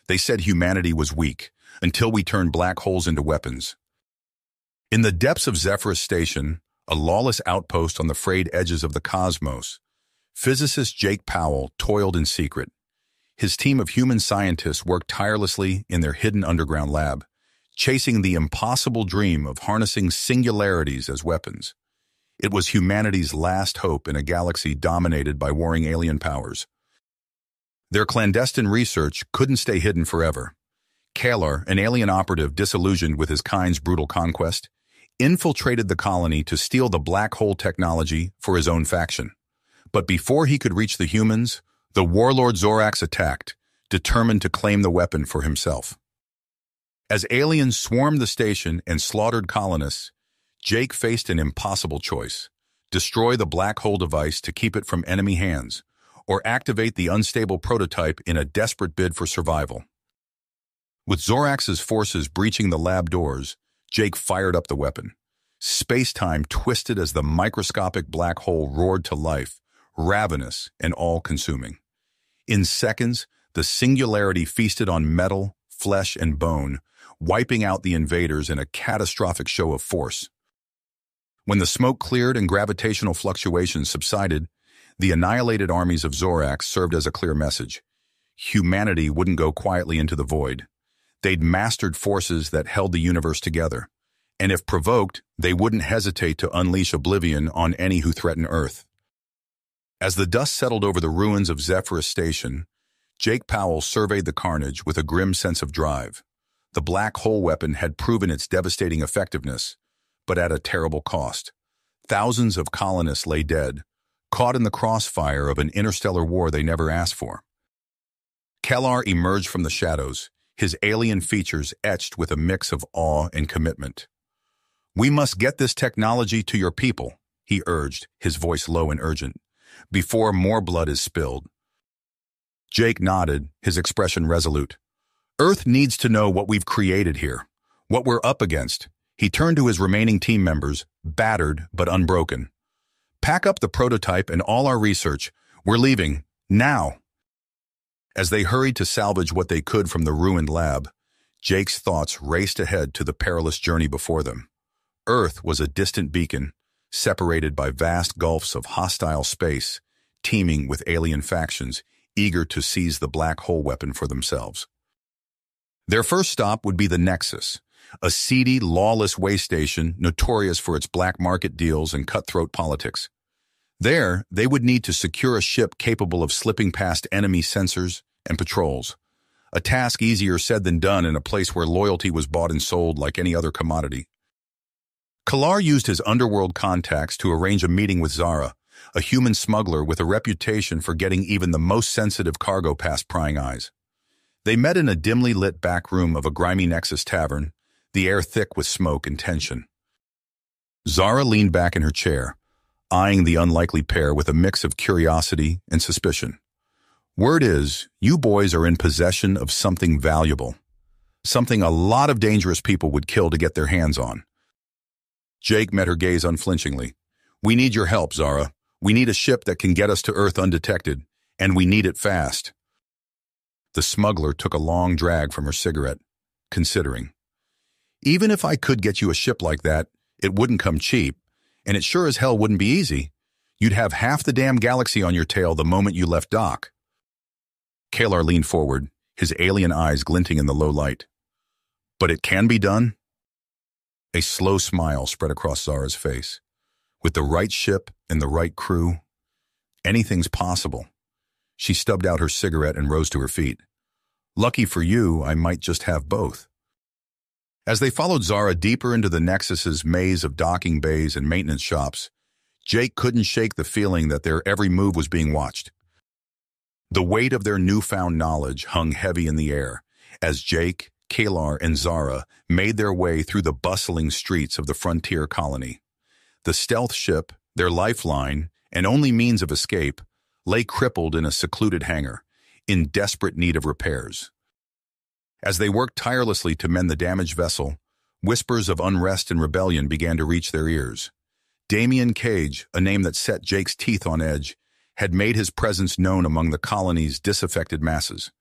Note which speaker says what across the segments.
Speaker 1: They said humanity was weak, until we turned black holes into weapons. In the depths of Zephyrus Station, a lawless outpost on the frayed edges of the cosmos, physicist Jake Powell toiled in secret. His team of human scientists worked tirelessly in their hidden underground lab, chasing the impossible dream of harnessing singularities as weapons. It was humanity's last hope in a galaxy dominated by warring alien powers. Their clandestine research couldn't stay hidden forever. Kalar, an alien operative disillusioned with his kind's brutal conquest, infiltrated the colony to steal the black hole technology for his own faction. But before he could reach the humans, the warlord Zorax attacked, determined to claim the weapon for himself. As aliens swarmed the station and slaughtered colonists, Jake faced an impossible choice: destroy the black hole device to keep it from enemy hands, or activate the unstable prototype in a desperate bid for survival. With Zorax's forces breaching the lab doors, Jake fired up the weapon. Space-time twisted as the microscopic black hole roared to life, ravenous and all-consuming. In seconds, the singularity feasted on metal, flesh, and bone, wiping out the invaders in a catastrophic show of force. When the smoke cleared and gravitational fluctuations subsided, the annihilated armies of Zorax served as a clear message. Humanity wouldn't go quietly into the void. They'd mastered forces that held the universe together, and if provoked, they wouldn't hesitate to unleash oblivion on any who threaten Earth. As the dust settled over the ruins of Zephyrus Station, Jake Powell surveyed the carnage with a grim sense of drive. The black hole weapon had proven its devastating effectiveness, but at a terrible cost. Thousands of colonists lay dead, caught in the crossfire of an interstellar war they never asked for. Kalar emerged from the shadows, his alien features etched with a mix of awe and commitment. "We must get this technology to your people," he urged, his voice low and urgent, "before more blood is spilled." Jake nodded, his expression resolute. "Earth needs to know what we've created here, what we're up against." He turned to his remaining team members, battered but unbroken. "Pack up the prototype and all our research. We're leaving, now." As they hurried to salvage what they could from the ruined lab, Jake's thoughts raced ahead to the perilous journey before them. Earth was a distant beacon, separated by vast gulfs of hostile space, teeming with alien factions, eager to seize the black hole weapon for themselves. Their first stop would be the Nexus, a seedy, lawless way station notorious for its black market deals and cutthroat politics. There, they would need to secure a ship capable of slipping past enemy sensors and patrols, a task easier said than done in a place where loyalty was bought and sold like any other commodity. Kalar used his underworld contacts to arrange a meeting with Zara, a human smuggler with a reputation for getting even the most sensitive cargo past prying eyes. They met in a dimly lit back room of a grimy Nexus tavern, the air thick with smoke and tension. Zara leaned back in her chair, eyeing the unlikely pair with a mix of curiosity and suspicion. "Word is, you boys are in possession of something valuable, something a lot of dangerous people would kill to get their hands on." Jake met her gaze unflinchingly. "We need your help, Zara. We need a ship that can get us to Earth undetected, and we need it fast." The smuggler took a long drag from her cigarette, considering. "Even if I could get you a ship like that, it wouldn't come cheap, and it sure as hell wouldn't be easy. You'd have half the damn galaxy on your tail the moment you left dock." Kalar leaned forward, his alien eyes glinting in the low light. "But it can be done?" A slow smile spread across Zara's face. With the right ship and the right crew, anything's possible. She stubbed out her cigarette and rose to her feet. "Lucky for you, I might just have both." As they followed Zara deeper into the Nexus's maze of docking bays and maintenance shops, Jake couldn't shake the feeling that their every move was being watched. The weight of their newfound knowledge hung heavy in the air as Jake, Kalar, and Zara made their way through the bustling streets of the frontier colony. The stealth ship, their lifeline, and only means of escape, lay crippled in a secluded hangar, in desperate need of repairs. As they worked tirelessly to mend the damaged vessel, whispers of unrest and rebellion began to reach their ears. Damian Cage, a name that set Jake's teeth on edge, had made his presence known among the colony's disaffected masses.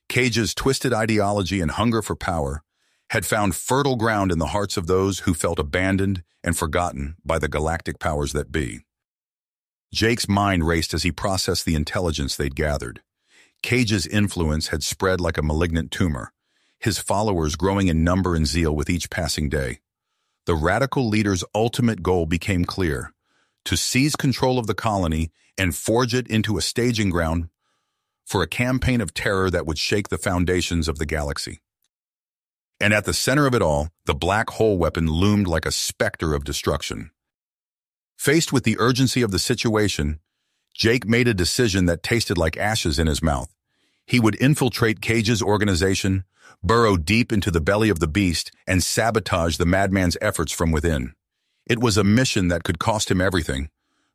Speaker 1: Cage's twisted ideology and hunger for power had found fertile ground in the hearts of those who felt abandoned and forgotten by the galactic powers that be. Jake's mind raced as he processed the intelligence they'd gathered. Cage's influence had spread like a malignant tumor, his followers growing in number and zeal with each passing day. The radical leader's ultimate goal became clear: to seize control of the colony and forge it into a staging ground for a campaign of terror that would shake the foundations of the galaxy. And at the center of it all, the black hole weapon loomed like a specter of destruction. Faced with the urgency of the situation, Jake made a decision that tasted like ashes in his mouth. He would infiltrate Cage's organization, burrow deep into the belly of the beast, and sabotage the madman's efforts from within. It was a mission that could cost him everything,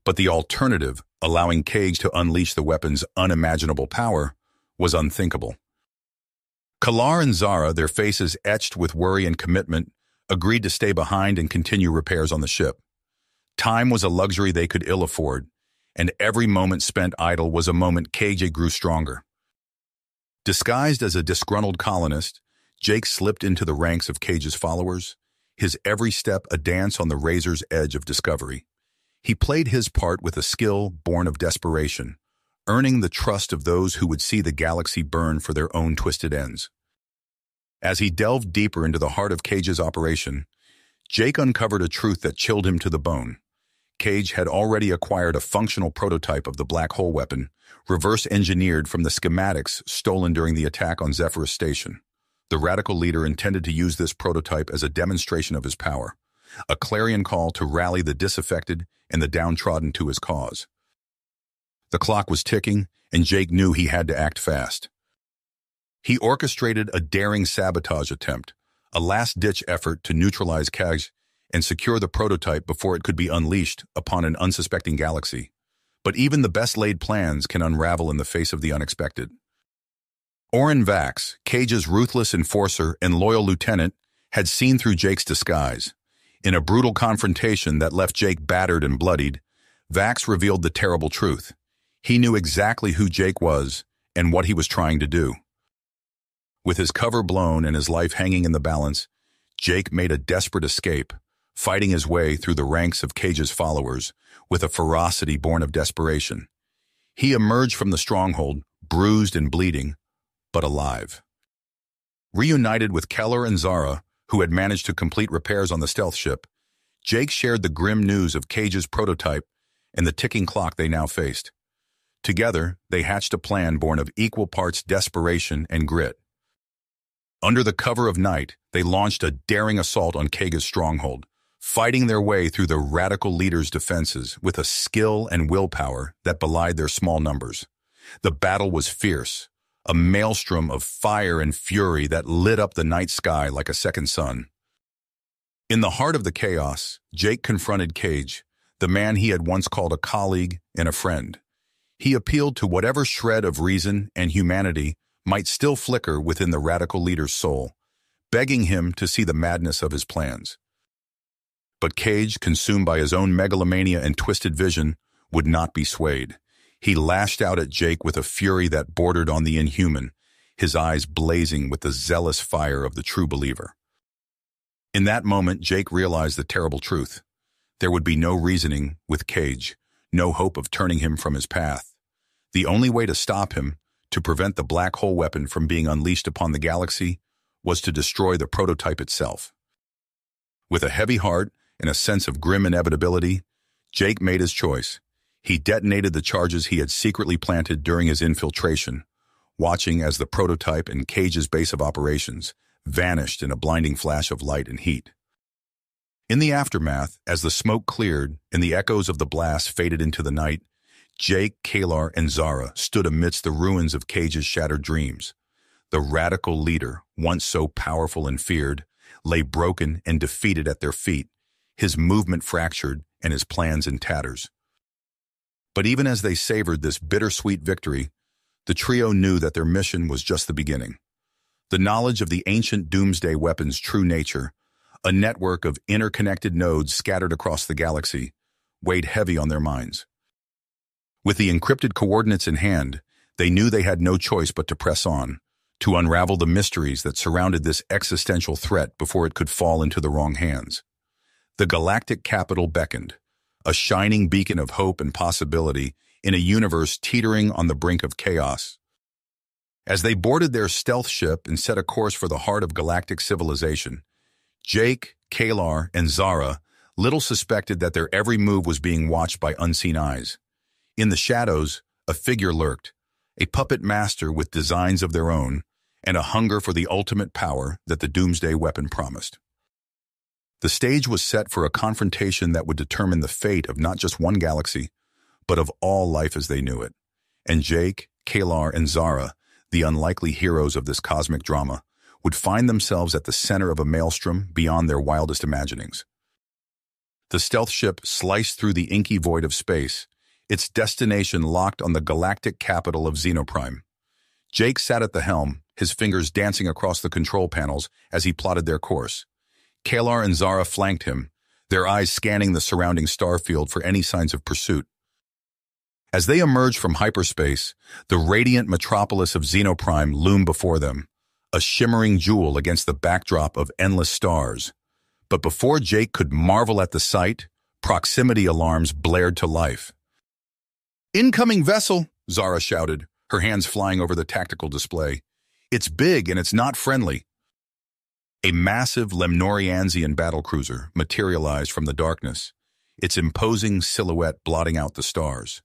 Speaker 1: but the alternative, allowing Cage to unleash the weapon's unimaginable power, was unthinkable. Kalar and Zara, their faces etched with worry and commitment, agreed to stay behind and continue repairs on the ship. Time was a luxury they could ill afford, and every moment spent idle was a moment Cage grew stronger. Disguised as a disgruntled colonist, Jake slipped into the ranks of Cage's followers, his every step a dance on the razor's edge of discovery. He played his part with a skill born of desperation, earning the trust of those who would see the galaxy burn for their own twisted ends. As he delved deeper into the heart of Cage's operation, Jake uncovered a truth that chilled him to the bone. Cage had already acquired a functional prototype of the black hole weapon, reverse-engineered from the schematics stolen during the attack on Zephyrus Station. The radical leader intended to use this prototype as a demonstration of his power, a clarion call to rally the disaffected and the downtrodden to his cause. The clock was ticking, and Jake knew he had to act fast. He orchestrated a daring sabotage attempt, a last-ditch effort to neutralize Cage and secure the prototype before it could be unleashed upon an unsuspecting galaxy. But even the best-laid plans can unravel in the face of the unexpected. Oren Vax, Cage's ruthless enforcer and loyal lieutenant, had seen through Jake's disguise. In a brutal confrontation that left Jake battered and bloodied, Vax revealed the terrible truth. He knew exactly who Jake was and what he was trying to do. With his cover blown and his life hanging in the balance, Jake made a desperate escape, fighting his way through the ranks of Cage's followers with a ferocity born of desperation. He emerged from the stronghold, bruised and bleeding, but alive. Reunited with Keller and Zara, who had managed to complete repairs on the stealth ship, Jake shared the grim news of Cage's prototype and the ticking clock they now faced. Together, they hatched a plan born of equal parts desperation and grit. Under the cover of night, they launched a daring assault on Cage's stronghold, fighting their way through the radical leader's defenses with a skill and willpower that belied their small numbers. The battle was fierce, a maelstrom of fire and fury that lit up the night sky like a second sun. In the heart of the chaos, Jake confronted Cage, the man he had once called a colleague and a friend. He appealed to whatever shred of reason and humanity might still flicker within the radical leader's soul, begging him to see the madness of his plans. But Cage, consumed by his own megalomania and twisted vision, would not be swayed. He lashed out at Jake with a fury that bordered on the inhuman, his eyes blazing with the zealous fire of the true believer. In that moment, Jake realized the terrible truth. There would be no reasoning with Cage, no hope of turning him from his path. The only way to stop him, to prevent the black hole weapon from being unleashed upon the galaxy, was to destroy the prototype itself. With a heavy heart and a sense of grim inevitability, Jake made his choice. He detonated the charges he had secretly planted during his infiltration, watching as the prototype and Cage's base of operations vanished in a blinding flash of light and heat. In the aftermath, as the smoke cleared and the echoes of the blast faded into the night, Jake, Kalar, and Zara stood amidst the ruins of Cage's shattered dreams. The radical leader, once so powerful and feared, lay broken and defeated at their feet, his movement fractured and his plans in tatters. But even as they savored this bittersweet victory, the trio knew that their mission was just the beginning. The knowledge of the ancient doomsday weapon's true nature, a network of interconnected nodes scattered across the galaxy, weighed heavy on their minds. With the encrypted coordinates in hand, they knew they had no choice but to press on, to unravel the mysteries that surrounded this existential threat before it could fall into the wrong hands. The galactic capital beckoned, a shining beacon of hope and possibility in a universe teetering on the brink of chaos. As they boarded their stealth ship and set a course for the heart of galactic civilization, Jake, Kalar, and Zara little suspected that their every move was being watched by unseen eyes. In the shadows, a figure lurked, a puppet master with designs of their own, and a hunger for the ultimate power that the doomsday weapon promised. The stage was set for a confrontation that would determine the fate of not just one galaxy, but of all life as they knew it. And Jake, Kalar, and Zara, the unlikely heroes of this cosmic drama, would find themselves at the center of a maelstrom beyond their wildest imaginings. The stealth ship sliced through the inky void of space, its destination locked on the galactic capital of Xenoprime. Jake sat at the helm, his fingers dancing across the control panels as he plotted their course. Kalar and Zara flanked him, their eyes scanning the surrounding starfield for any signs of pursuit. As they emerged from hyperspace, the radiant metropolis of Xenoprime loomed before them, a shimmering jewel against the backdrop of endless stars. But before Jake could marvel at the sight, proximity alarms blared to life. "Incoming vessel," Zara shouted, her hands flying over the tactical display. "It's big and it's not friendly." A massive Lemnoriansian battlecruiser materialized from the darkness, its imposing silhouette blotting out the stars.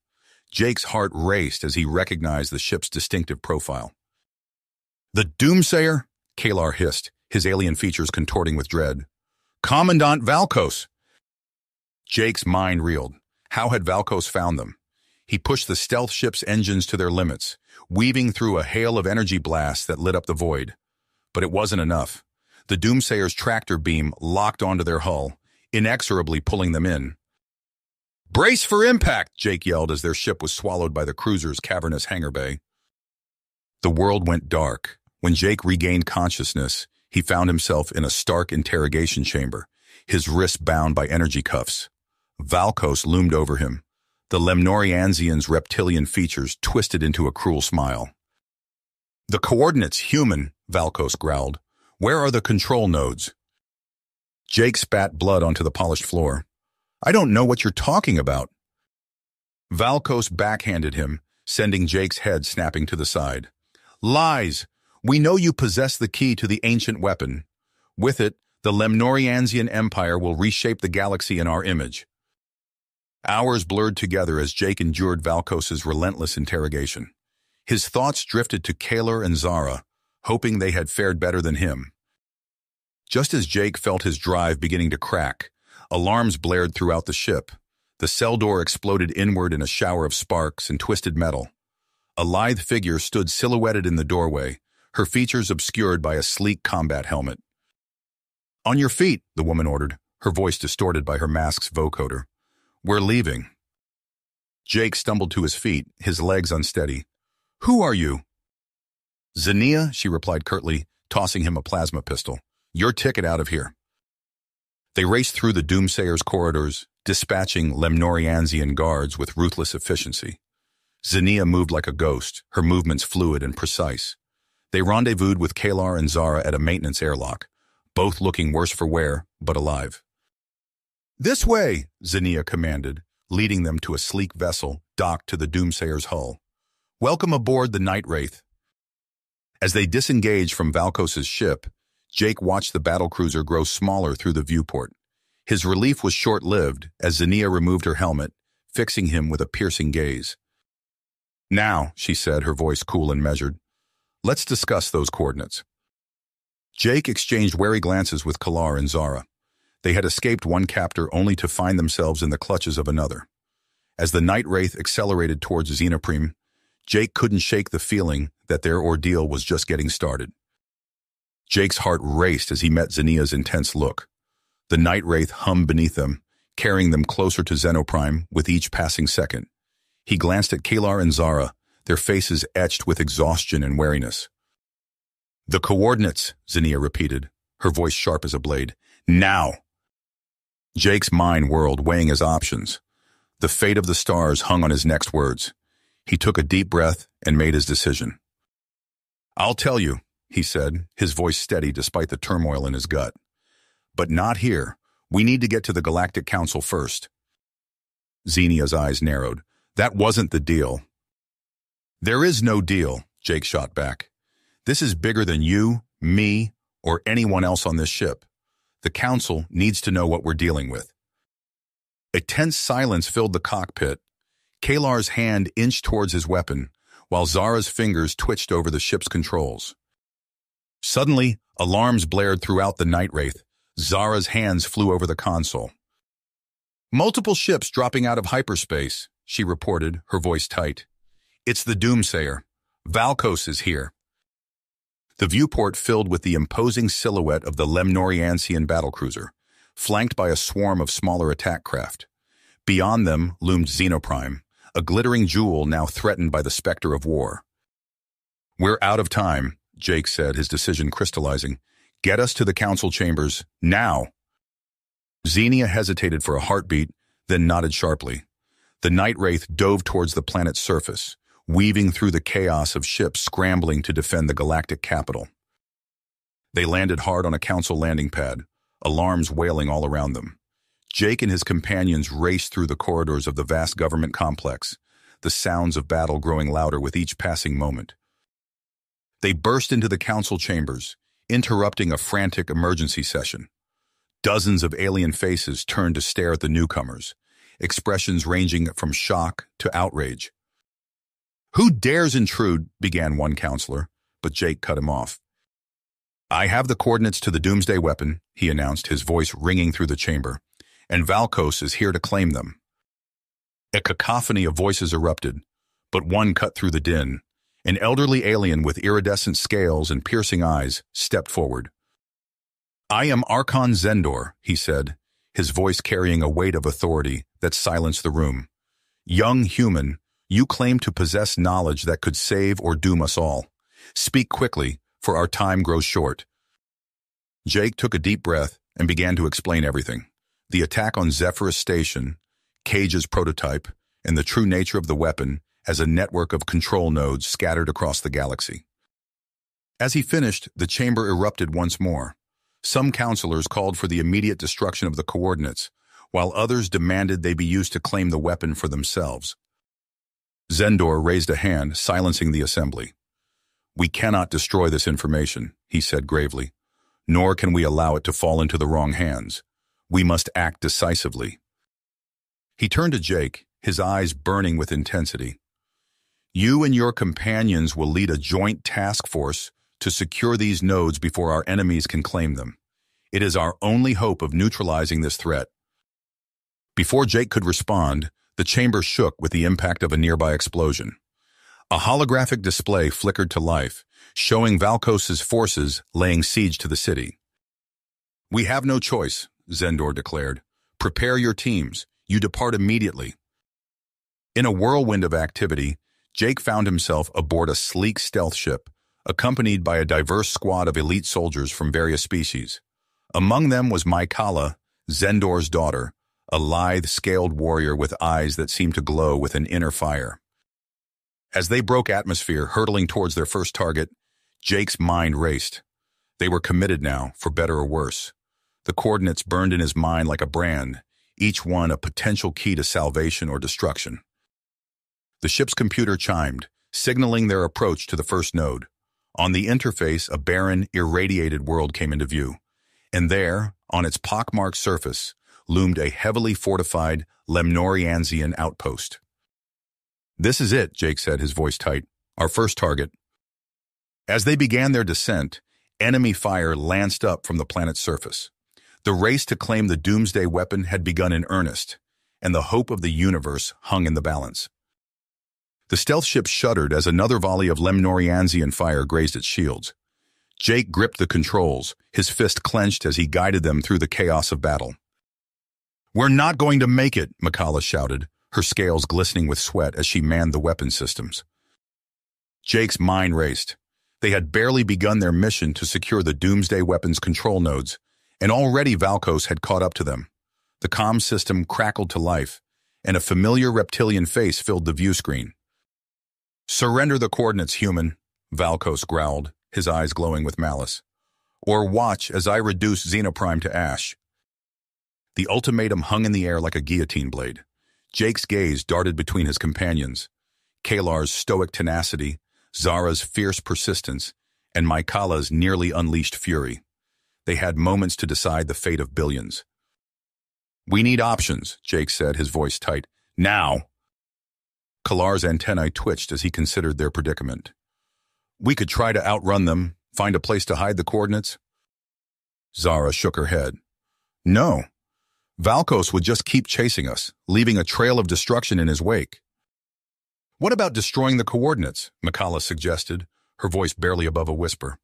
Speaker 1: Jake's heart raced as he recognized the ship's distinctive profile. "The Doomsayer?" Kalar hissed, his alien features contorting with dread. "Commandant Valkos!" Jake's mind reeled. How had Valkos found them? He pushed the stealth ship's engines to their limits, weaving through a hail of energy blasts that lit up the void. But it wasn't enough. The Doomsayer's tractor beam locked onto their hull, inexorably pulling them in. "Brace for impact!" Jake yelled as their ship was swallowed by the cruiser's cavernous hangar bay. The world went dark. When Jake regained consciousness, he found himself in a stark interrogation chamber, his wrists bound by energy cuffs. Valkos loomed over him, the Lemnoriansian's reptilian features twisted into a cruel smile. "The coordinates, human," Valkos growled. "Where are the control nodes?" Jake spat blood onto the polished floor. "I don't know what you're talking about." Valkos backhanded him, sending Jake's head snapping to the side. "Lies! We know you possess the key to the ancient weapon. With it, the Lemnoriansian Empire will reshape the galaxy in our image." Hours blurred together as Jake endured Valkos's relentless interrogation. His thoughts drifted to Kalar and Zara, hoping they had fared better than him. Just as Jake felt his drive beginning to crack, alarms blared throughout the ship. The cell door exploded inward in a shower of sparks and twisted metal. A lithe figure stood silhouetted in the doorway, her features obscured by a sleek combat helmet. "On your feet," the woman ordered, her voice distorted by her mask's vocoder. "We're leaving." Jake stumbled to his feet, his legs unsteady. "Who are you?" "Xenia," she replied curtly, tossing him a plasma pistol. "Your ticket out of here." They raced through the Doomsayer's corridors, dispatching Lemnoriansian guards with ruthless efficiency. Xenia moved like a ghost, her movements fluid and precise. They rendezvoused with Kalar and Zara at a maintenance airlock, both looking worse for wear, but alive. "This way," Xenia commanded, leading them to a sleek vessel docked to the Doomsayer's hull. "Welcome aboard the Night Wraith." As they disengaged from Valkos's ship, Jake watched the battlecruiser grow smaller through the viewport. His relief was short-lived as Xenia removed her helmet, fixing him with a piercing gaze. "Now," she said, her voice cool and measured, "let's discuss those coordinates." Jake exchanged wary glances with Kalar and Zara. They had escaped one captor only to find themselves in the clutches of another. As the Night Wraith accelerated towards Xenoprime, Jake couldn't shake the feeling that their ordeal was just getting started. Jake's heart raced as he met Xenia's intense look. The Night Wraith hummed beneath them, carrying them closer to Xenoprime with each passing second. He glanced at Kalar and Zara, their faces etched with exhaustion and wariness. "The coordinates," Xenia repeated, her voice sharp as a blade. "Now!" Jake's mind whirled, weighing his options. The fate of the stars hung on his next words. He took a deep breath and made his decision. "I'll tell you," he said, his voice steady despite the turmoil in his gut. But not here. We need to get to the Galactic Council first. Xenia's eyes narrowed. That wasn't the deal. There is no deal, Jake shot back. This is bigger than you, me, or anyone else on this ship. The Council needs to know what we're dealing with. A tense silence filled the cockpit. Kalar's hand inched towards his weapon, while Zara's fingers twitched over the ship's controls. Suddenly, alarms blared throughout the Night Wraith. Zara's hands flew over the console. Multiple ships dropping out of hyperspace, she reported, her voice tight. It's the Doomsayer. Valkos is here. The viewport filled with the imposing silhouette of the Lemnoriancian battlecruiser, flanked by a swarm of smaller attack craft. Beyond them loomed Xenoprime, a glittering jewel now threatened by the specter of war. We're out of time, Jake said, his decision crystallizing. Get us to the council chambers, now! Xenia hesitated for a heartbeat, then nodded sharply. The Night Wraith dove towards the planet's surface, weaving through the chaos of ships scrambling to defend the galactic capital. They landed hard on a council landing pad, alarms wailing all around them. Jake and his companions raced through the corridors of the vast government complex, the sounds of battle growing louder with each passing moment. They burst into the council chambers, interrupting a frantic emergency session. Dozens of alien faces turned to stare at the newcomers, expressions ranging from shock to outrage. Who dares intrude, began one counselor, but Jake cut him off. I have the coordinates to the Doomsday weapon, he announced, his voice ringing through the chamber, and Valkos is here to claim them. A cacophony of voices erupted, but one cut through the din. An elderly alien with iridescent scales and piercing eyes stepped forward. I am Archon Zendor, he said, his voice carrying a weight of authority that silenced the room. Young human, you claim to possess knowledge that could save or doom us all. Speak quickly, for our time grows short. Jake took a deep breath and began to explain everything. The attack on Zephyrus Station, Cage's prototype, and the true nature of the weapon as a network of control nodes scattered across the galaxy. As he finished, the chamber erupted once more. Some counselors called for the immediate destruction of the coordinates, while others demanded they be used to claim the weapon for themselves. Zendor raised a hand, silencing the assembly. We cannot destroy this information, he said gravely, nor can we allow it to fall into the wrong hands. We must act decisively. He turned to Jake, his eyes burning with intensity. You and your companions will lead a joint task force to secure these nodes before our enemies can claim them. It is our only hope of neutralizing this threat. Before Jake could respond, the chamber shook with the impact of a nearby explosion. A holographic display flickered to life, showing Valkos's forces laying siege to the city. We have no choice, Zendor declared. Prepare your teams. You depart immediately. In a whirlwind of activity, Jake found himself aboard a sleek stealth ship, accompanied by a diverse squad of elite soldiers from various species. Among them was Maikala, Zendor's daughter, a lithe, scaled warrior with eyes that seemed to glow with an inner fire. As they broke atmosphere, hurtling towards their first target, Jake's mind raced. They were committed now, for better or worse. The coordinates burned in his mind like a brand, each one a potential key to salvation or destruction. The ship's computer chimed, signaling their approach to the first node. On the interface, a barren, irradiated world came into view, and there, on its pockmarked surface, loomed a heavily fortified Lemnoriancian outpost. This is it, Jake said, his voice tight. Our first target. As they began their descent, enemy fire lanced up from the planet's surface. The race to claim the Doomsday weapon had begun in earnest, and the hope of the universe hung in the balance. The stealth ship shuddered as another volley of Lemnoriancian fire grazed its shields. Jake gripped the controls, his fist clenched as he guided them through the chaos of battle. We're not going to make it, Maikala shouted, her scales glistening with sweat as she manned the weapon systems. Jake's mind raced. They had barely begun their mission to secure the Doomsday weapon's control nodes, and already Valkos had caught up to them. The comm system crackled to life, and a familiar reptilian face filled the view screen. Surrender the coordinates, human, Valkos growled, his eyes glowing with malice. Or watch as I reduce Xenoprime to ash. The ultimatum hung in the air like a guillotine blade. Jake's gaze darted between his companions. Kalar's stoic tenacity, Zara's fierce persistence, and Maikala's nearly unleashed fury. They had moments to decide the fate of billions. "We need options," Jake said, his voice tight. "Now!" Kalar's antennae twitched as he considered their predicament. "We could try to outrun them, find a place to hide the coordinates." Zara shook her head. "No. Valkos would just keep chasing us, leaving a trail of destruction in his wake." "What about destroying the coordinates?" Maikala suggested, her voice barely above a whisper.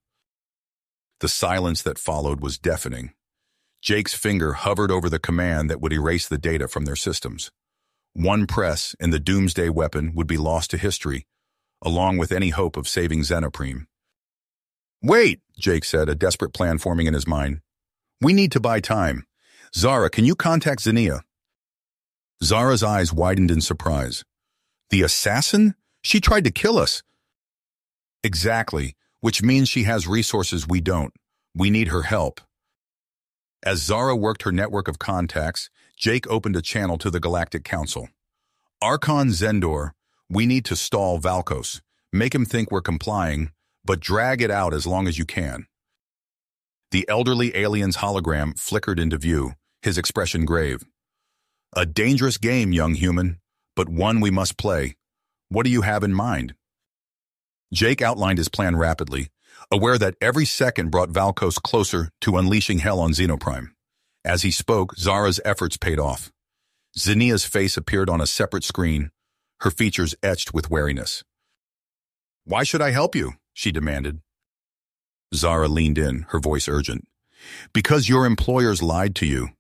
Speaker 1: The silence that followed was deafening. Jake's finger hovered over the command that would erase the data from their systems. One press, and the doomsday weapon would be lost to history, along with any hope of saving Xenoprime. "Wait," Jake said, a desperate plan forming in his mind. "We need to buy time. Zara, can you contact Xenia?" Zara's eyes widened in surprise. "The assassin? She tried to kill us." "Exactly, which means she has resources we don't. We need her help." As Zara worked her network of contacts, Jake opened a channel to the Galactic Council. "Archon Zendor, we need to stall Valkos. Make him think we're complying, but drag it out as long as you can." The elderly alien's hologram flickered into view, his expression grave. "A dangerous game, young human, but one we must play. What do you have in mind?" Jake outlined his plan rapidly, aware that every second brought Valkos closer to unleashing hell on Xenoprime. As he spoke, Zara's efforts paid off. Xenia's face appeared on a separate screen, her features etched with wariness. "Why should I help you?" she demanded. Zara leaned in, her voice urgent. "Because your employers lied to you.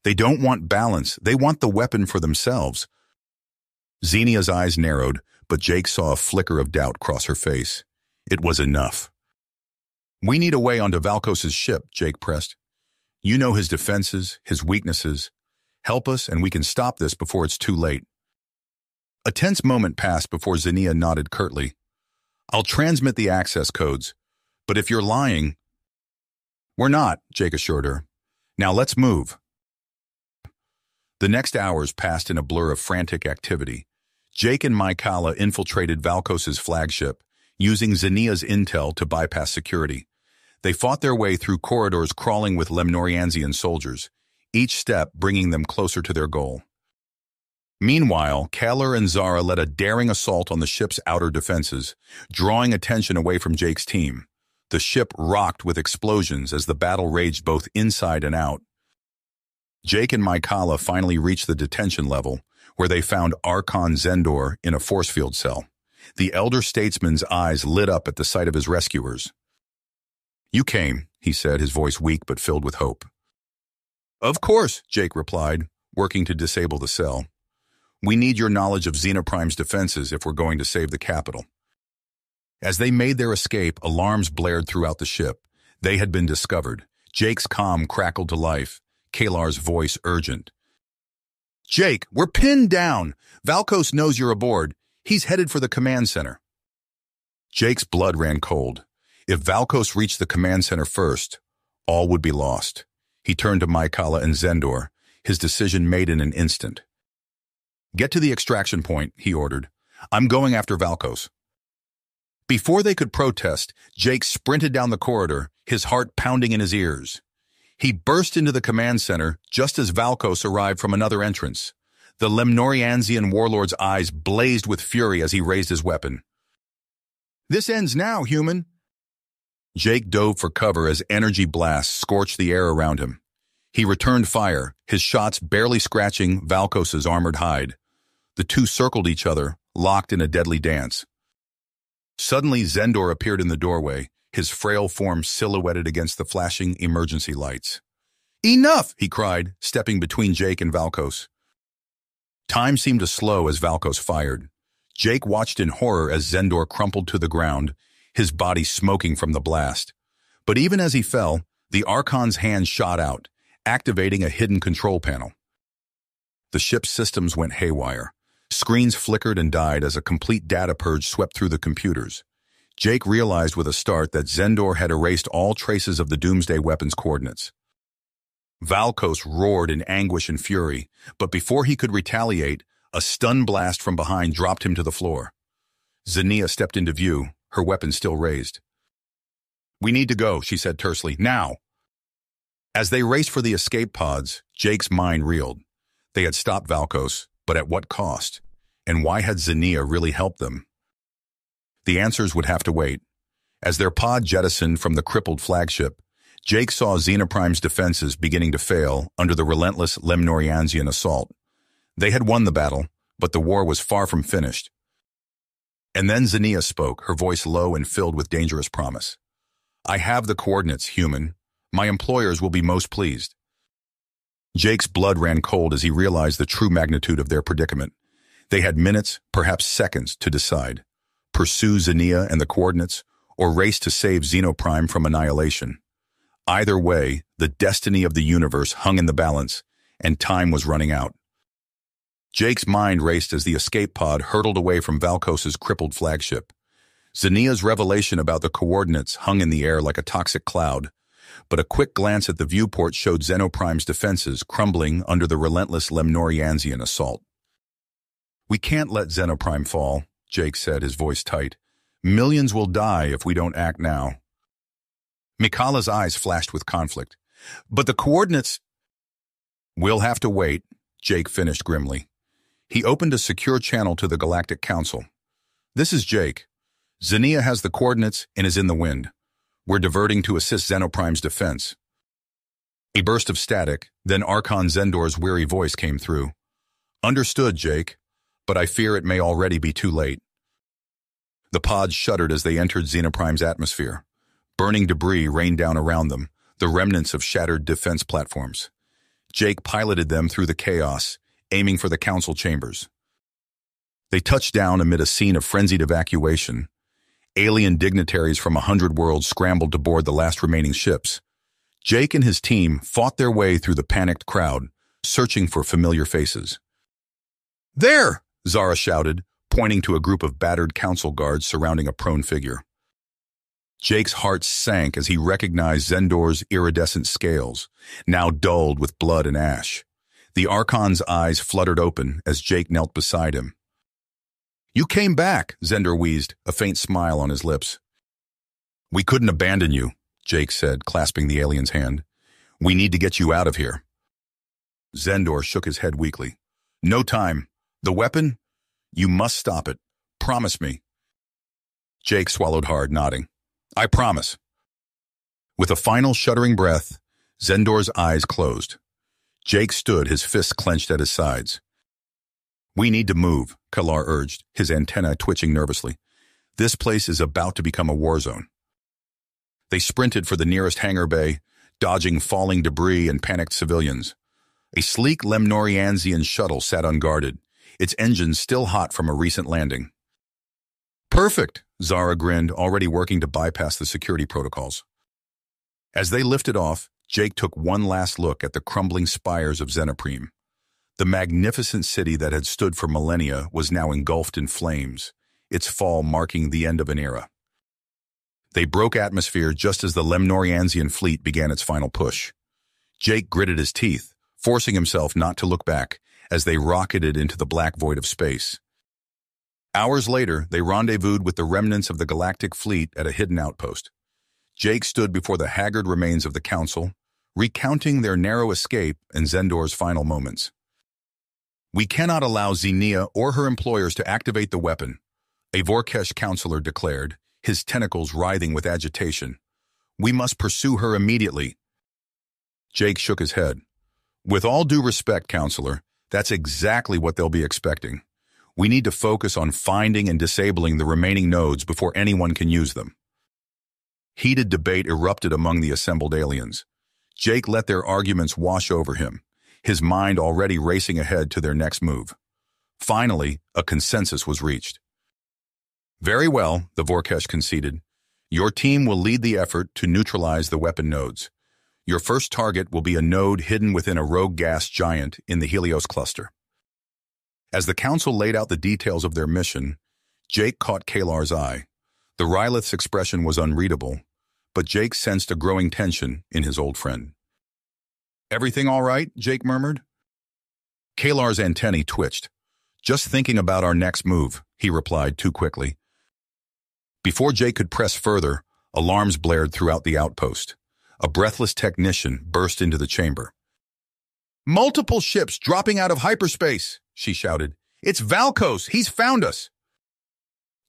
Speaker 1: They don't want balance, they want the weapon for themselves." Xenia's eyes narrowed, but Jake saw a flicker of doubt cross her face. It was enough. "We need a way onto Valkos' ship," Jake pressed. "You know his defenses, his weaknesses. Help us, and we can stop this before it's too late." A tense moment passed before Xenia nodded curtly. "I'll transmit the access codes, but if you're lying—" "We're not," Jake assured her. "Now let's move." The next hours passed in a blur of frantic activity. Jake and Maikala infiltrated Valkos' flagship, using Xenia's intel to bypass security. They fought their way through corridors crawling with Lemnorianzian soldiers, each step bringing them closer to their goal. Meanwhile, Kalar and Zara led a daring assault on the ship's outer defenses, drawing attention away from Jake's team. The ship rocked with explosions as the battle raged both inside and out. Jake and Maikala finally reached the detention level, where they found Archon Zendor in a force field cell. The elder statesman's eyes lit up at the sight of his rescuers. "You came," he said, his voice weak but filled with hope. "Of course," Jake replied, working to disable the cell. "We need your knowledge of Xenoprime's defenses if we're going to save the capital." As they made their escape, alarms blared throughout the ship. They had been discovered. Jake's comm crackled to life, Kalar's voice urgent. "Jake, we're pinned down. Valkos knows you're aboard. He's headed for the command center." Jake's blood ran cold. If Valkos reached the command center first, all would be lost. He turned to Maikala and Zendor, his decision made in an instant. "Get to the extraction point," he ordered. "I'm going after Valkos." Before they could protest, Jake sprinted down the corridor, his heart pounding in his ears. He burst into the command center just as Valkos arrived from another entrance. The Lemnorianzian warlord's eyes blazed with fury as he raised his weapon. "This ends now, human!" Jake dove for cover as energy blasts scorched the air around him. He returned fire, his shots barely scratching Valkos' armored hide. The two circled each other, locked in a deadly dance. Suddenly, Zendor appeared in the doorway, his frail form silhouetted against the flashing emergency lights. "Enough!" he cried, stepping between Jake and Valkos. Time seemed to slow as Valkos fired. Jake watched in horror as Zendor crumpled to the ground, his body smoking from the blast. But even as he fell, the Archon's hand shot out, activating a hidden control panel. The ship's systems went haywire. Screens flickered and died as a complete data purge swept through the computers. Jake realized with a start that Zendor had erased all traces of the Doomsday Weapon's coordinates. Valkos roared in anguish and fury, but before he could retaliate, a stun blast from behind dropped him to the floor. Xenia stepped into view, her weapon still raised. "We need to go," she said tersely. "Now!" As they raced for the escape pods, Jake's mind reeled. They had stopped Valkos, but at what cost? And why had Xenia really helped them? The answers would have to wait. As their pod jettisoned from the crippled flagship, Jake saw Xenoprime's defenses beginning to fail under the relentless Lemnoriansian assault. They had won the battle, but the war was far from finished. And then Xenia spoke, her voice low and filled with dangerous promise. "I have the coordinates, human. My employers will be most pleased." Jake's blood ran cold as he realized the true magnitude of their predicament. They had minutes, perhaps seconds, to decide. Pursue Xenia and the coordinates, or race to save Xenoprime from annihilation. Either way, the destiny of the universe hung in the balance, and time was running out. Jake's mind raced as the escape pod hurtled away from Valkos's crippled flagship. Xenia's revelation about the coordinates hung in the air like a toxic cloud, but a quick glance at the viewport showed Xenoprime's defenses crumbling under the relentless Lemnoriansian assault. "We can't let Xenoprime fall," Jake said, his voice tight. "Millions will die if we don't act now." Mikala's eyes flashed with conflict. "But the coordinates—" "We'll have to wait," Jake finished grimly. He opened a secure channel to the Galactic Council. "This is Jake. Xenia has the coordinates and is in the wind. We're diverting to assist Xenoprime's defense." A burst of static, then Archon Zendor's weary voice came through. "Understood, Jake, but I fear it may already be too late." The pods shuddered as they entered Xenoprime's atmosphere. Burning debris rained down around them, the remnants of shattered defense platforms. Jake piloted them through the chaos, aiming for the council chambers. They touched down amid a scene of frenzied evacuation. Alien dignitaries from 100 worlds scrambled to board the last remaining ships. Jake and his team fought their way through the panicked crowd, searching for familiar faces. "There!" Zara shouted, pointing to a group of battered council guards surrounding a prone figure. Jake's heart sank as he recognized Zendor's iridescent scales, now dulled with blood and ash. The Archon's eyes fluttered open as Jake knelt beside him. "You came back," Zendor wheezed, a faint smile on his lips. "We couldn't abandon you," Jake said, clasping the alien's hand. "We need to get you out of here." Zendor shook his head weakly. "No time. The weapon? You must stop it. Promise me." Jake swallowed hard, nodding. "I promise." With a final shuddering breath, Zendor's eyes closed. Jake stood, his fists clenched at his sides. "We need to move," Kalar urged, his antennae twitching nervously. "This place is about to become a war zone." They sprinted for the nearest hangar bay, dodging falling debris and panicked civilians. A sleek Lemnoriansian shuttle sat unguarded, its engines still hot from a recent landing. "Perfect," Zara grinned, already working to bypass the security protocols. As they lifted off, Jake took one last look at the crumbling spires of Xenoprime. The magnificent city that had stood for millennia was now engulfed in flames, its fall marking the end of an era. They broke atmosphere just as the Lemnoriansian fleet began its final push. Jake gritted his teeth, forcing himself not to look back as they rocketed into the black void of space. Hours later, they rendezvoused with the remnants of the galactic fleet at a hidden outpost. Jake stood before the haggard remains of the council, recounting their narrow escape and Zendor's final moments. "We cannot allow Xenia or her employers to activate the weapon," a Vorkesh counselor declared, his tentacles writhing with agitation. "We must pursue her immediately." Jake shook his head. "With all due respect, counselor, that's exactly what they'll be expecting. We need to focus on finding and disabling the remaining nodes before anyone can use them." Heated debate erupted among the assembled aliens. Jake let their arguments wash over him, his mind already racing ahead to their next move. Finally, a consensus was reached. "Very well," the Vorkesh conceded. "Your team will lead the effort to neutralize the weapon nodes. Your first target will be a node hidden within a rogue gas giant in the Helios cluster." As the council laid out the details of their mission, Jake caught Kalar's eye. The Rylith's expression was unreadable, but Jake sensed a growing tension in his old friend. "Everything all right?" Jake murmured. Kalar's antennae twitched. "Just thinking about our next move," he replied too quickly. Before Jake could press further, alarms blared throughout the outpost. A breathless technician burst into the chamber. "Multiple ships dropping out of hyperspace," she shouted. "It's Valkos! He's found us!"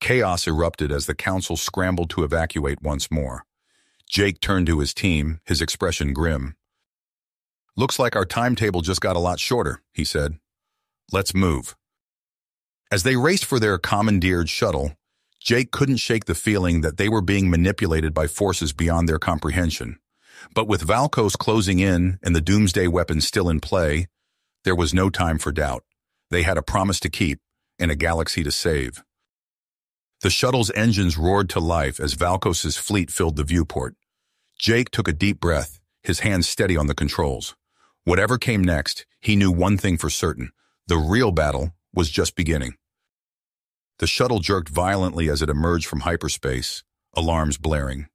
Speaker 1: Chaos erupted as the council scrambled to evacuate once more. Jake turned to his team, his expression grim. "Looks like our timetable just got a lot shorter," he said. "Let's move." As they raced for their commandeered shuttle, Jake couldn't shake the feeling that they were being manipulated by forces beyond their comprehension. But with Valkos closing in and the doomsday weapons still in play, there was no time for doubt. They had a promise to keep and a galaxy to save. The shuttle's engines roared to life as Valkos's fleet filled the viewport. Jake took a deep breath, his hands steady on the controls. Whatever came next, he knew one thing for certain: the real battle was just beginning. The shuttle jerked violently as it emerged from hyperspace, alarms blaring.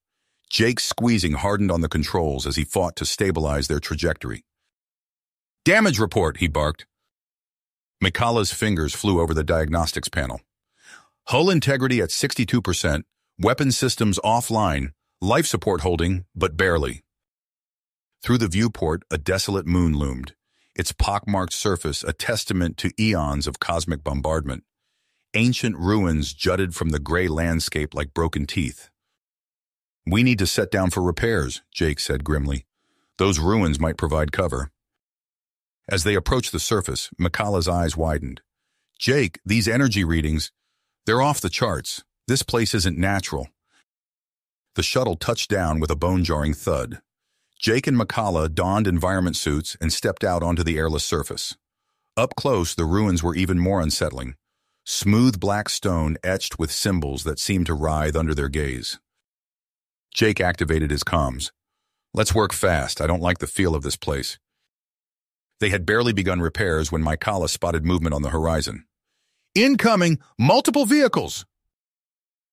Speaker 1: Jake's squeezing hardened on the controls as he fought to stabilize their trajectory. "Damage report," he barked. Mikala's fingers flew over the diagnostics panel. "Hull integrity at 62%, weapon systems offline, life support holding, but barely." Through the viewport, a desolate moon loomed, its pockmarked surface a testament to eons of cosmic bombardment. Ancient ruins jutted from the gray landscape like broken teeth. "We need to set down for repairs," Jake said grimly. "Those ruins might provide cover." As they approached the surface, Mikala's eyes widened. "Jake, these energy readings, they're off the charts. This place isn't natural." The shuttle touched down with a bone-jarring thud. Jake and Mikala donned environment suits and stepped out onto the airless surface. Up close, the ruins were even more unsettling. Smooth black stone etched with symbols that seemed to writhe under their gaze. Jake activated his comms. "Let's work fast. I don't like the feel of this place." They had barely begun repairs when Mikala spotted movement on the horizon. "Incoming! Multiple vehicles!"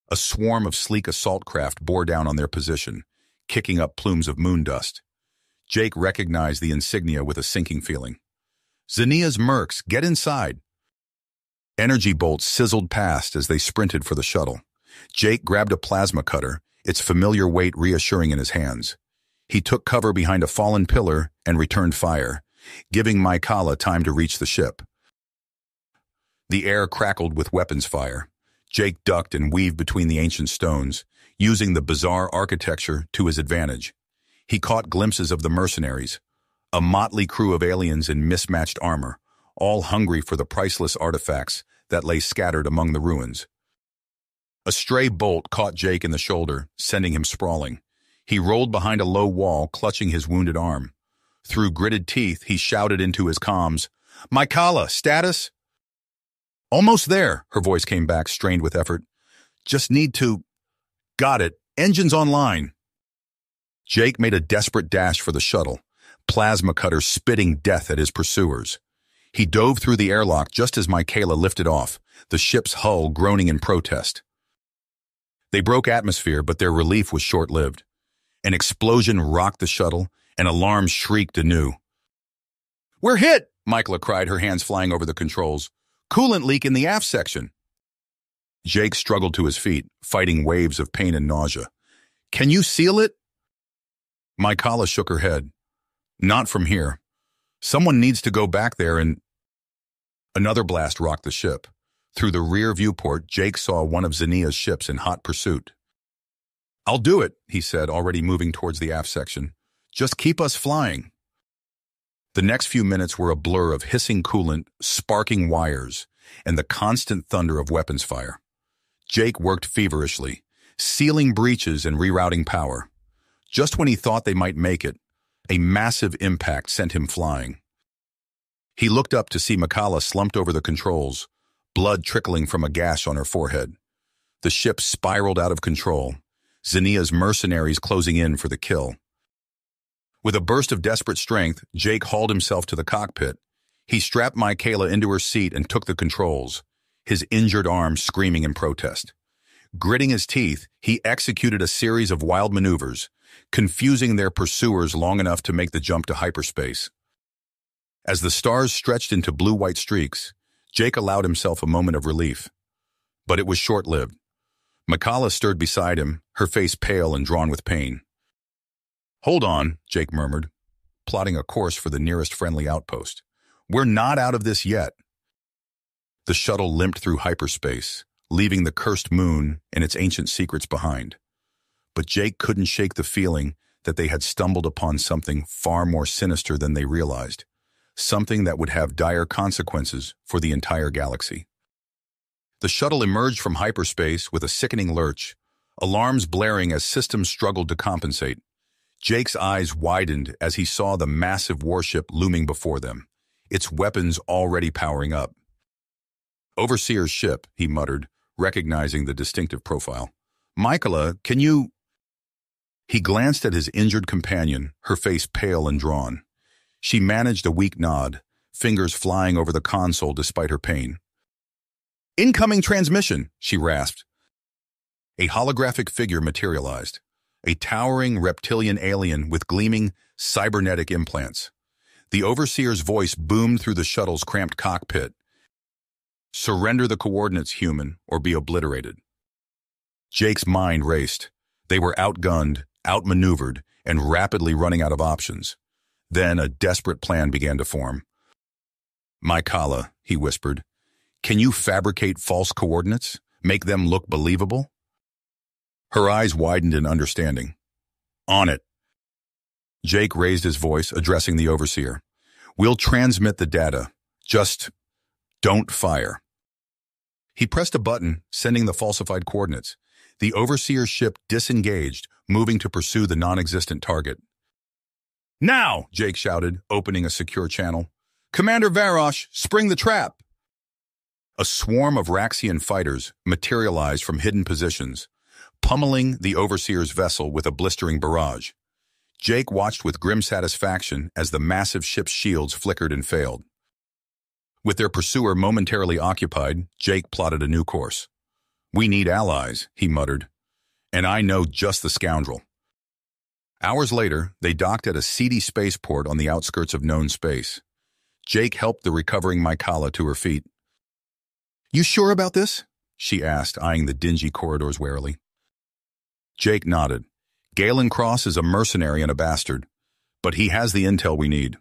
Speaker 1: A swarm of sleek assault craft bore down on their position, kicking up plumes of moon dust. Jake recognized the insignia with a sinking feeling. "Zinnia's mercs, get inside!" Energy bolts sizzled past as they sprinted for the shuttle. Jake grabbed a plasma cutter, its familiar weight reassuring in his hands. He took cover behind a fallen pillar and returned fire, giving Mikala time to reach the ship. The air crackled with weapons fire. Jake ducked and weaved between the ancient stones, using the bizarre architecture to his advantage. He caught glimpses of the mercenaries, a motley crew of aliens in mismatched armor, all hungry for the priceless artifacts that lay scattered among the ruins. A stray bolt caught Jake in the shoulder, sending him sprawling. He rolled behind a low wall, clutching his wounded arm. Through gritted teeth, he shouted into his comms, "Mikala, status?" "Almost there," her voice came back, strained with effort. "Just need to—" "Got it. Engines online." Jake made a desperate dash for the shuttle, plasma cutter spitting death at his pursuers. He dove through the airlock just as Mikala lifted off, the ship's hull groaning in protest. They broke atmosphere, but their relief was short-lived. An explosion rocked the shuttle, and alarms shrieked anew. "We're hit!" Mikala cried, her hands flying over the controls. "Coolant leak in the aft section." Jake struggled to his feet, fighting waves of pain and nausea. "Can you seal it?" Mikala shook her head. "Not from here. Someone needs to go back there and—" Another blast rocked the ship. Through the rear viewport, Jake saw one of Zinnia's ships in hot pursuit. "I'll do it," he said, already moving towards the aft section. "Just keep us flying." The next few minutes were a blur of hissing coolant, sparking wires, and the constant thunder of weapons fire. Jake worked feverishly, sealing breaches and rerouting power. Just when he thought they might make it, a massive impact sent him flying. He looked up to see Mikala slumped over the controls, blood trickling from a gash on her forehead. The ship spiraled out of control, Zinnia's mercenaries closing in for the kill. With a burst of desperate strength, Jake hauled himself to the cockpit. He strapped Mikala into her seat and took the controls, his injured arm screaming in protest. Gritting his teeth, he executed a series of wild maneuvers, confusing their pursuers long enough to make the jump to hyperspace. As the stars stretched into blue-white streaks, Jake allowed himself a moment of relief. But it was short-lived. Makala stirred beside him, her face pale and drawn with pain. "Hold on," Jake murmured, plotting a course for the nearest friendly outpost. "We're not out of this yet." The shuttle limped through hyperspace, leaving the cursed moon and its ancient secrets behind. But Jake couldn't shake the feeling that they had stumbled upon something far more sinister than they realized, something that would have dire consequences for the entire galaxy. The shuttle emerged from hyperspace with a sickening lurch, alarms blaring as systems struggled to compensate. Jake's eyes widened as he saw the massive warship looming before them, its weapons already powering up. "Overseer's ship," he muttered, recognizing the distinctive profile. "Michaela, can you—" He glanced at his injured companion, her face pale and drawn. She managed a weak nod, fingers flying over the console despite her pain. "Incoming transmission," she rasped. A holographic figure materialized, a towering reptilian alien with gleaming cybernetic implants. The Overseer's voice boomed through the shuttle's cramped cockpit. "Surrender the coordinates, human, or be obliterated." Jake's mind raced. They were outgunned, outmaneuvered, and rapidly running out of options. Then a desperate plan began to form. "Michaela," he whispered, "can you fabricate false coordinates? Make them look believable?" Her eyes widened in understanding. "On it." Jake raised his voice, addressing the Overseer. "We'll transmit the data. Just don't fire." He pressed a button, sending the falsified coordinates. The Overseer's ship disengaged, moving to pursue the non-existent target. "Now!" Jake shouted, opening a secure channel. "Commander Varosh, spring the trap!" A swarm of Raxian fighters materialized from hidden positions, pummeling the Overseer's vessel with a blistering barrage. Jake watched with grim satisfaction as the massive ship's shields flickered and failed. With their pursuer momentarily occupied, Jake plotted a new course. "We need allies," he muttered, "and I know just the scoundrel." Hours later, they docked at a seedy spaceport on the outskirts of known space. Jake helped the recovering Michaela to her feet. "You sure about this?" she asked, eyeing the dingy corridors warily. Jake nodded. "Galen Cross is a mercenary and a bastard, but he has the intel we need."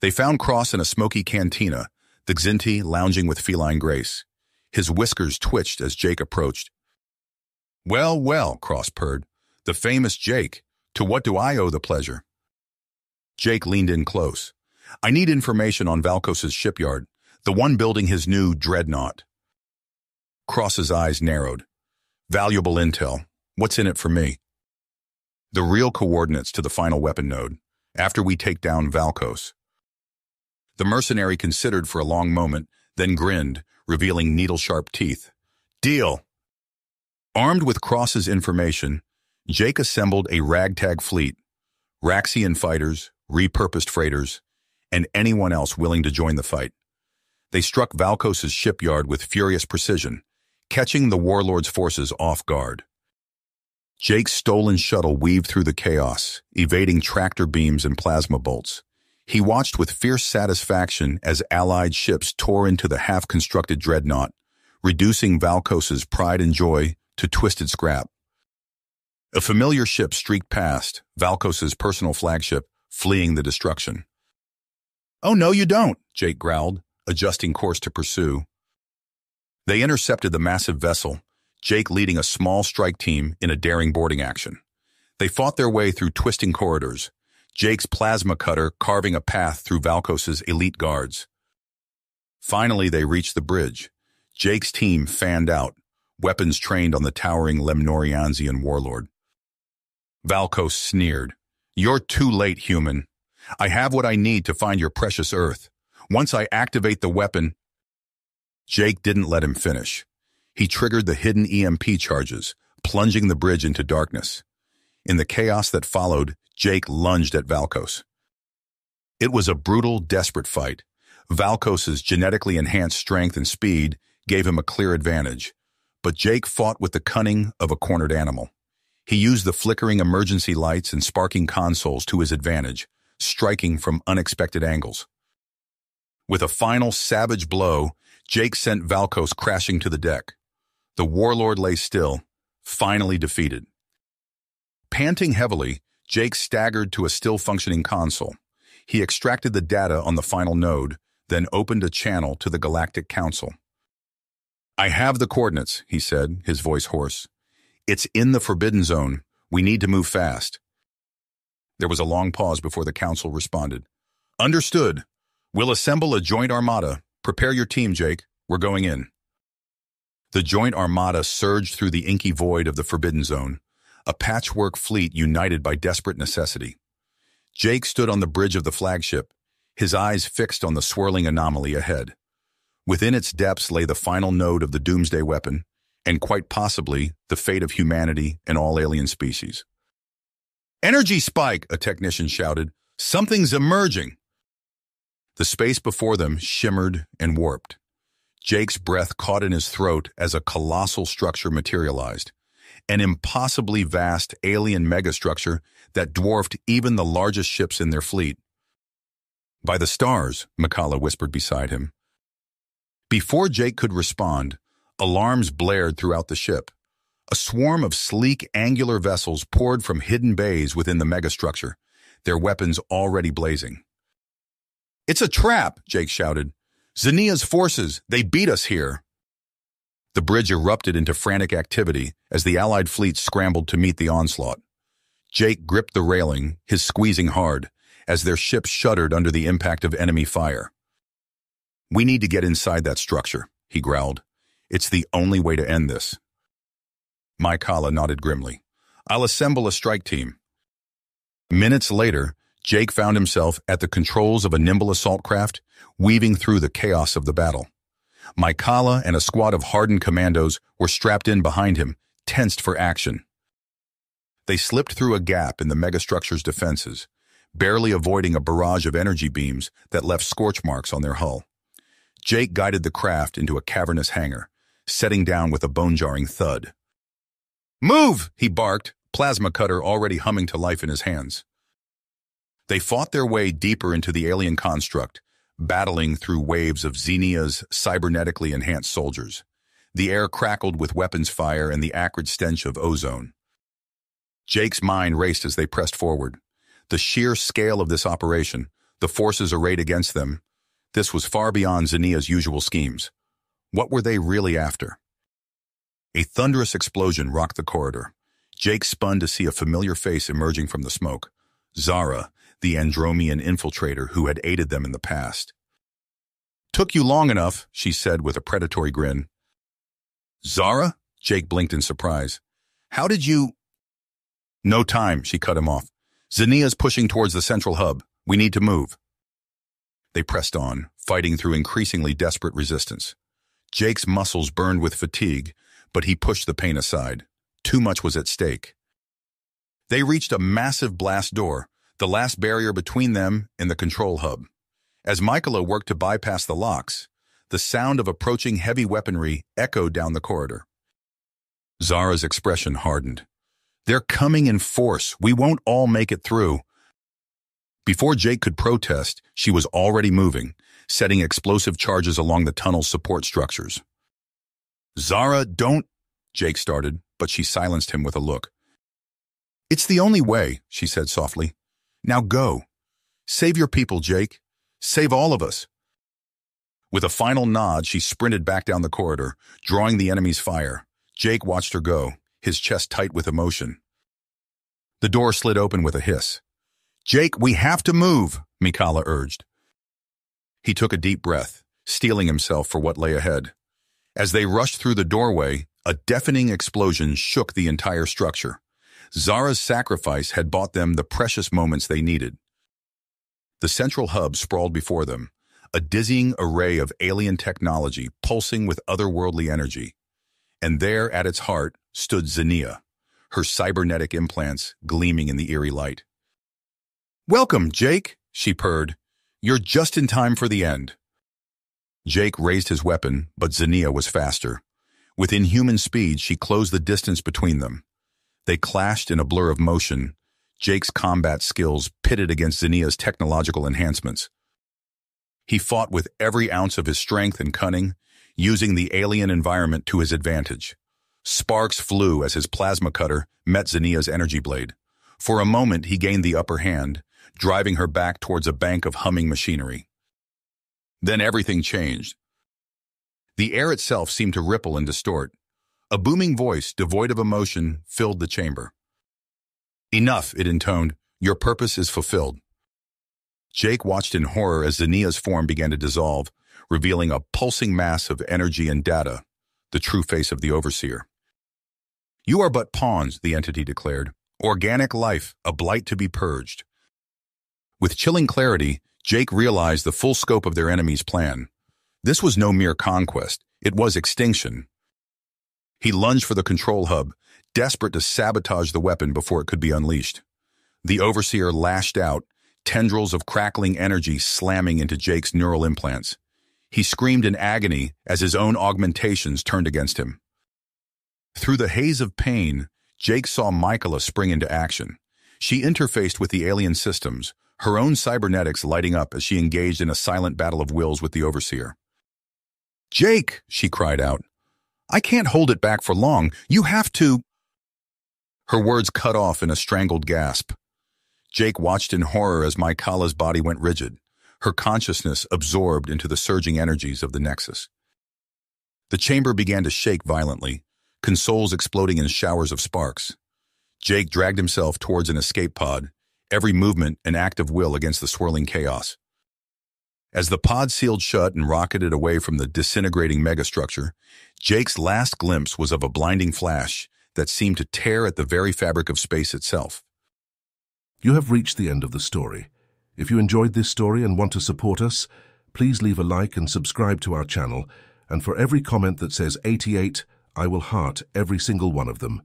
Speaker 1: They found Cross in a smoky cantina, the Xinti lounging with feline grace. His whiskers twitched as Jake approached. "Well, well," Cross purred. "The famous Jake. To what do I owe the pleasure?" Jake leaned in close. "I need information on Valkos's shipyard, the one building his new dreadnought." Cross's eyes narrowed. "Valuable intel. What's in it for me?" "The real coordinates to the final weapon node, after we take down Valkos." The mercenary considered for a long moment, then grinned, revealing needle-sharp teeth. "Deal!" Armed with Cross's information, Jake assembled a ragtag fleet, Raxian fighters, repurposed freighters, and anyone else willing to join the fight. They struck Valkos's shipyard with furious precision, catching the warlord's forces off guard. Jake's stolen shuttle weaved through the chaos, evading tractor beams and plasma bolts. He watched with fierce satisfaction as Allied ships tore into the half-constructed dreadnought, reducing Valkos's pride and joy to twisted scrap. A familiar ship streaked past, Valkos's personal flagship, fleeing the destruction. "Oh, no, you don't," Jake growled, adjusting course to pursue. They intercepted the massive vessel, Jake leading a small strike team in a daring boarding action. They fought their way through twisting corridors, Jake's plasma cutter carving a path through Valkos's elite guards. Finally, they reached the bridge. Jake's team fanned out, weapons trained on the towering Lemnorianzian warlord. Valkos sneered. "You're too late, human. I have what I need to find your precious Earth. Once I activate the weapon—" Jake didn't let him finish. He triggered the hidden EMP charges, plunging the bridge into darkness. In the chaos that followed, Jake lunged at Valkos. It was a brutal, desperate fight. Valkos's genetically enhanced strength and speed gave him a clear advantage, but Jake fought with the cunning of a cornered animal. He used the flickering emergency lights and sparking consoles to his advantage, striking from unexpected angles. With a final savage blow, Jake sent Valkos crashing to the deck. The warlord lay still, finally defeated. Panting heavily, Jake staggered to a still-functioning console. He extracted the data on the final node, then opened a channel to the Galactic Council. "I have the coordinates," he said, his voice hoarse. "It's in the Forbidden Zone. We need to move fast." There was a long pause before the council responded. "Understood. We'll assemble a joint armada. Prepare your team, Jake. We're going in." The joint armada surged through the inky void of the Forbidden Zone, a patchwork fleet united by desperate necessity. Jake stood on the bridge of the flagship, his eyes fixed on the swirling anomaly ahead. Within its depths lay the final node of the doomsday weapon, and quite possibly the fate of humanity and all alien species. "Energy spike!" a technician shouted. "Something's emerging!" The space before them shimmered and warped. Jake's breath caught in his throat as a colossal structure materialized, an impossibly vast alien megastructure that dwarfed even the largest ships in their fleet. "By the stars," Mikala whispered beside him. Before Jake could respond, alarms blared throughout the ship. A swarm of sleek, angular vessels poured from hidden bays within the megastructure, their weapons already blazing. "It's a trap!" Jake shouted. "Xenia's forces, they beat us here!" The bridge erupted into frantic activity as the Allied fleet scrambled to meet the onslaught. Jake gripped the railing, his squeezing hard, as their ship shuddered under the impact of enemy fire. "We need to get inside that structure," he growled. "It's the only way to end this." Mikala nodded grimly. "I'll assemble a strike team." Minutes later, Jake found himself at the controls of a nimble assault craft, weaving through the chaos of the battle. Mikala and a squad of hardened commandos were strapped in behind him, tensed for action. They slipped through a gap in the megastructure's defenses, barely avoiding a barrage of energy beams that left scorch marks on their hull. Jake guided the craft into a cavernous hangar, setting down with a bone-jarring thud. "Move!" he barked, plasma cutter already humming to life in his hands. They fought their way deeper into the alien construct, battling through waves of Xenia's cybernetically enhanced soldiers. The air crackled with weapons fire and the acrid stench of ozone. Jake's mind raced as they pressed forward. The sheer scale of this operation, the forces arrayed against them, this was far beyond Xenia's usual schemes. What were they really after? A thunderous explosion rocked the corridor. Jake spun to see a familiar face emerging from the smoke. Zara, the Andromean infiltrator who had aided them in the past. "Took you long enough," she said with a predatory grin. "Zara?" Jake blinked in surprise. "How did you—" "No time," she cut him off. "Xenia's pushing towards the central hub. We need to move." They pressed on, fighting through increasingly desperate resistance. Jake's muscles burned with fatigue, but he pushed the pain aside. Too much was at stake. They reached a massive blast door, the last barrier between them and the control hub. As Mikala worked to bypass the locks, the sound of approaching heavy weaponry echoed down the corridor. Zara's expression hardened. "They're coming in force. We won't all make it through." Before Jake could protest, she was already moving, setting explosive charges along the tunnel's support structures. "Zara, don't—" Jake started, but she silenced him with a look. "It's the only way," she said softly. "Now go. Save your people, Jake. Save all of us." With a final nod, she sprinted back down the corridor, drawing the enemy's fire. Jake watched her go, his chest tight with emotion. The door slid open with a hiss. "Jake, we have to move," Mikala urged. He took a deep breath, steeling himself for what lay ahead. As they rushed through the doorway, a deafening explosion shook the entire structure. Zara's sacrifice had bought them the precious moments they needed. The central hub sprawled before them, a dizzying array of alien technology pulsing with otherworldly energy. And there, at its heart, stood Xenia, her cybernetic implants gleaming in the eerie light. "Welcome, Jake," she purred. "You're just in time for the end." Jake raised his weapon, but Xenia was faster. With inhuman speed, she closed the distance between them. They clashed in a blur of motion, Jake's combat skills pitted against Zinnia's technological enhancements. He fought with every ounce of his strength and cunning, using the alien environment to his advantage. Sparks flew as his plasma cutter met Zinnia's energy blade. For a moment, he gained the upper hand, driving her back towards a bank of humming machinery. Then everything changed. The air itself seemed to ripple and distort. A booming voice, devoid of emotion, filled the chamber. "Enough," it intoned. "Your purpose is fulfilled." Jake watched in horror as Zinnia's form began to dissolve, revealing a pulsing mass of energy and data, the true face of the Overseer. "You are but pawns," the entity declared. "Organic life, a blight to be purged." With chilling clarity, Jake realized the full scope of their enemy's plan. This was no mere conquest, it was extinction. He lunged for the control hub, desperate to sabotage the weapon before it could be unleashed. The Overseer lashed out, tendrils of crackling energy slamming into Jake's neural implants. He screamed in agony as his own augmentations turned against him. Through the haze of pain, Jake saw Michaela spring into action. She interfaced with the alien systems, her own cybernetics lighting up as she engaged in a silent battle of wills with the Overseer. "Jake!" she cried out. "I can't hold it back for long. You have to—" Her words cut off in a strangled gasp. Jake watched in horror as Michaela's body went rigid, her consciousness absorbed into the surging energies of the Nexus. The chamber began to shake violently, consoles exploding in showers of sparks. Jake dragged himself towards an escape pod, every movement an act of will against the swirling chaos. As the pod sealed shut and rocketed away from the disintegrating megastructure, Jake's last glimpse was of a blinding flash that seemed to tear at the very fabric of space itself.
Speaker 2: You have reached the end of the story. If you enjoyed this story and want to support us, please leave a like and subscribe to our channel, and for every comment that says 88, I will heart every single one of them.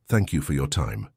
Speaker 2: Thank you for your time.